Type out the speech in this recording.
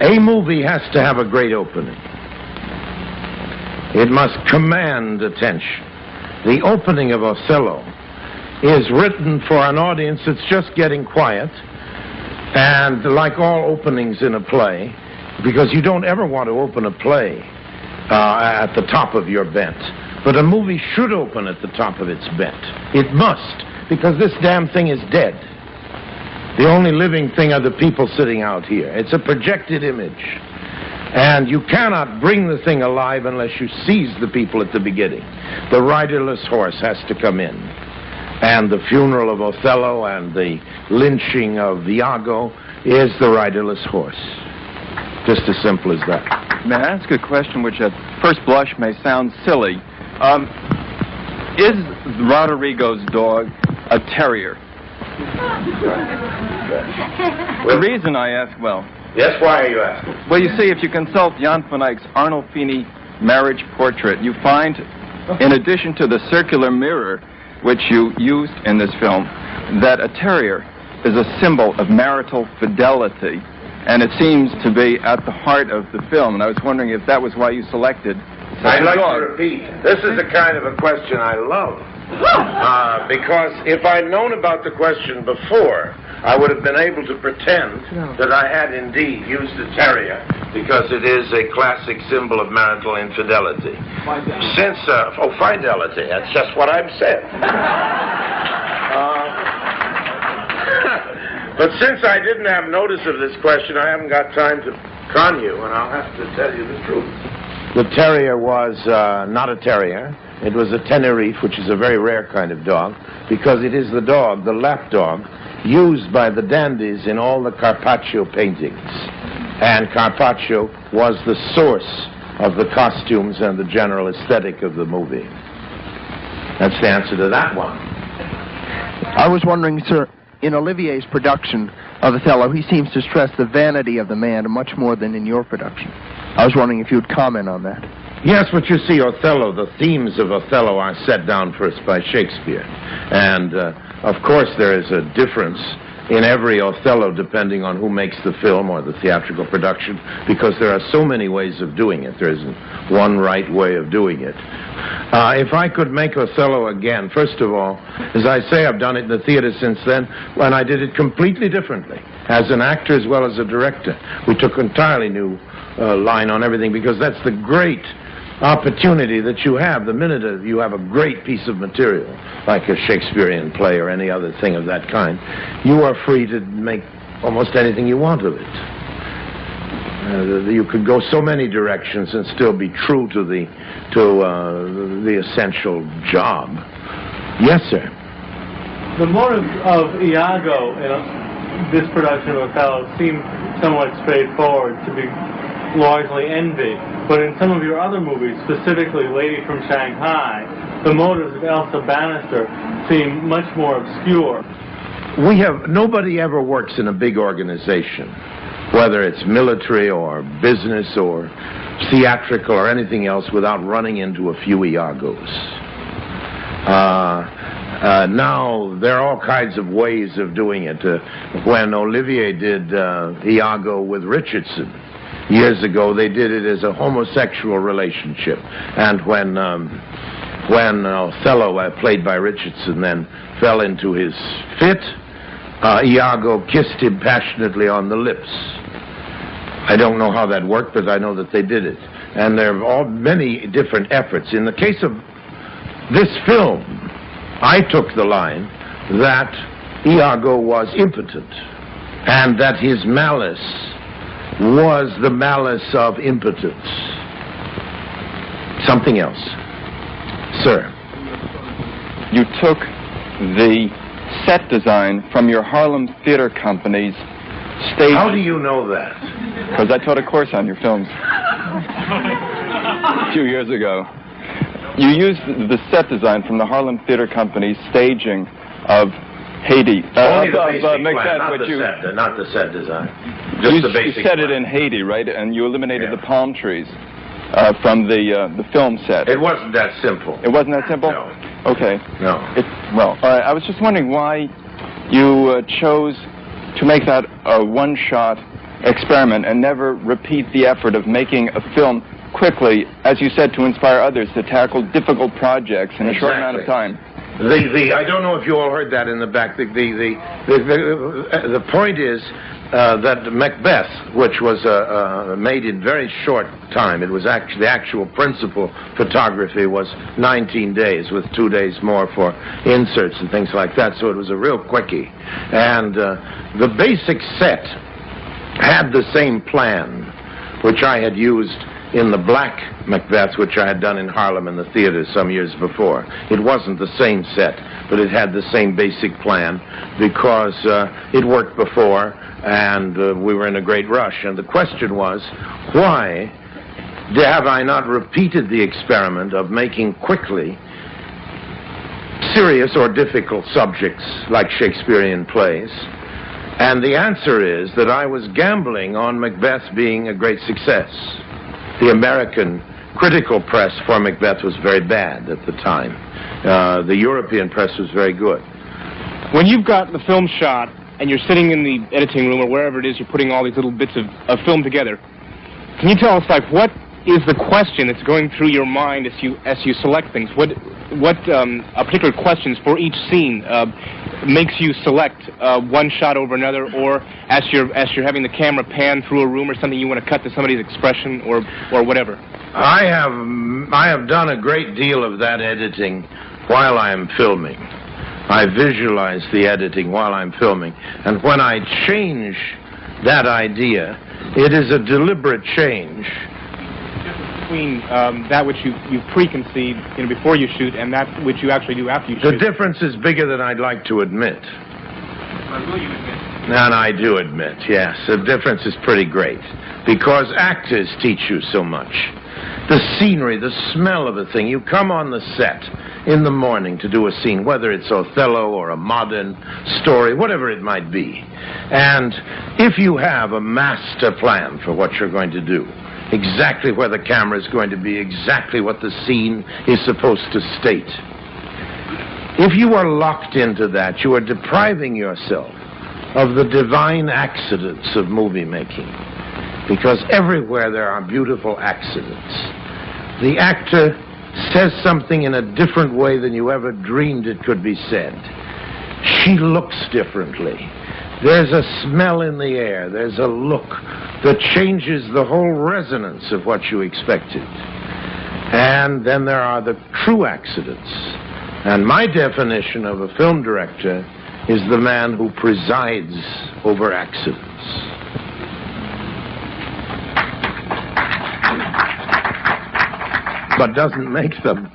A movie has to have a great opening. It must command attention. The opening of Othello is written for an audience that's just getting quiet, and like all openings in a play, because you don't ever want to open a play at the top of your bent. But a movie should open at the top of its bent. It must, because this damn thing is dead. The only living thing are the people sitting out here. It's a projected image. And you cannot bring the thing alive unless you seize the people at the beginning. The riderless horse has to come in. And the funeral of Othello and the lynching of Iago is the riderless horse. Just as simple as that. May I ask a question which at first blush may sound silly? Is Roderigo's dog a terrier? The reason I ask, well... Yes, why are you asking? Well, you see, if you consult Jan van Eyck's Arnolfini marriage portrait, you find, in addition to the circular mirror, which you used in this film, that a terrier is a symbol of marital fidelity, and it seems to be at the heart of the film, and I was wondering if that was why you selected such I'd a like dog. to repeat, this is the kind of a question I love, because if I'd known about the question before, I would have been able to pretend that I had indeed used a terrier, because it is a classic symbol of marital infidelity. Since, fidelity, that's just what I've said. But since I didn't have notice of this question, I haven't got time to con you, and I'll have to tell you the truth. The terrier was not a terrier. It was a Tenerife, which is a very rare kind of dog, because it is the dog, the lap dog, used by the dandies in all the Carpaccio paintings. And Carpaccio was the source of the costumes and the general aesthetic of the movie. That's the answer to that one. I was wondering, sir, in Olivier's production of Othello, he seems to stress the vanity of the man much more than in your production. I was wondering if you would comment on that. Yes, but you see, Othello, the themes of Othello are set down for us by Shakespeare. And, of course, there is a difference in every Othello depending on who makes the film or the theatrical production, because there are so many ways of doing it. There isn't one right way of doing it. If I could make Othello again, first of all, as I say, I've done it in the theater since then, and I did it completely differently, as an actor as well as a director. We took entirely new line on everything, because that's the great opportunity that you have the minute you have a great piece of material, like a Shakespearean play or any other thing of that kind. You are free to make almost anything you want of it. You could go so many directions and still be true to the essential job. Yes, sir. The motive of Iago in this production of Othello seemed somewhat straightforward, to be largely envy. But in some of your other movies, specifically Lady from Shanghai, the motives of Elsa Bannister seem much more obscure. Nobody ever works in a big organization, whether it's military or business or theatrical or anything else, without running into a few Iagos. Now, there are all kinds of ways of doing it. When Olivier did Iago with Richardson, years ago, they did it as a homosexual relationship. And when Othello, played by Richardson, then fell into his fit, Iago kissed him passionately on the lips. I don't know how that worked, but I know that they did it. And there are many different efforts. In the case of this film, I took the line that Iago was impotent, and that his malice was the malice of impotence. Something else. Sir. You took the set design from your Harlem Theater Company's stage... How do you know that? Because I taught a course on your films a few years ago. You used the set design from the Harlem Theater Company's staging of Haiti. Only the basic plan, not the set design. Just the basic You set plan. it in Haiti, right? And you eliminated the palm trees from the film set. It wasn't that simple. It wasn't that simple? No. Okay. No. Well, I was just wondering why you chose to make that a one-shot experiment and never repeat the effort of making a film quickly, as you said, to inspire others to tackle difficult projects in a short amount of time? I don't know if you all heard that in the back. The point is that Macbeth, which was made in very short time, it was actually the actual principal photography was 19 days, with 2 days more for inserts and things like that. So it was a real quickie, and the basic set had the same plan, which I had used in the black Macbeth, which I had done in Harlem in the theater some years before. It wasn't the same set, but it had the same basic plan because it worked before, and we were in a great rush. And the question was, why have I not repeated the experiment of making quickly serious or difficult subjects like Shakespearean plays? And the answer is that I was gambling on Macbeth being a great success. The American critical press for Macbeth was very bad at the time. The European press was very good. When you've got the film shot and you're sitting in the editing room or wherever it is, you're putting all these little bits of film together, can you tell us, like, what is the question that's going through your mind as you select things? What particular questions for each scene makes you select one shot over another, or as you're having the camera pan through a room or something, you want to cut to somebody's expression or whatever? I have done a great deal of that editing while I am filming. I visualize the editing while I'm filming, and when I change that idea, it is a deliberate change. Between that which you preconceived, before you shoot, and that which you actually do after you shoot. The difference is bigger than I'd like to admit. Well, will you admit? And I do admit, yes. The difference is pretty great, because actors teach you so much. The scenery, the smell of a thing. You come on the set in the morning to do a scene, whether it's Othello or a modern story, whatever it might be. And if you have a master plan for what you're going to do, exactly where the camera is going to be, exactly what the scene is supposed to state, if you are locked into that, you are depriving yourself of the divine accidents of movie making, because everywhere there are beautiful accidents. The actor says something in a different way than you ever dreamed it could be said. She looks differently. There's a smell in the air. There's a look that changes the whole resonance of what you expected. And then there are the true accidents. And my definition of a film director is the man who presides over accidents. But doesn't make them.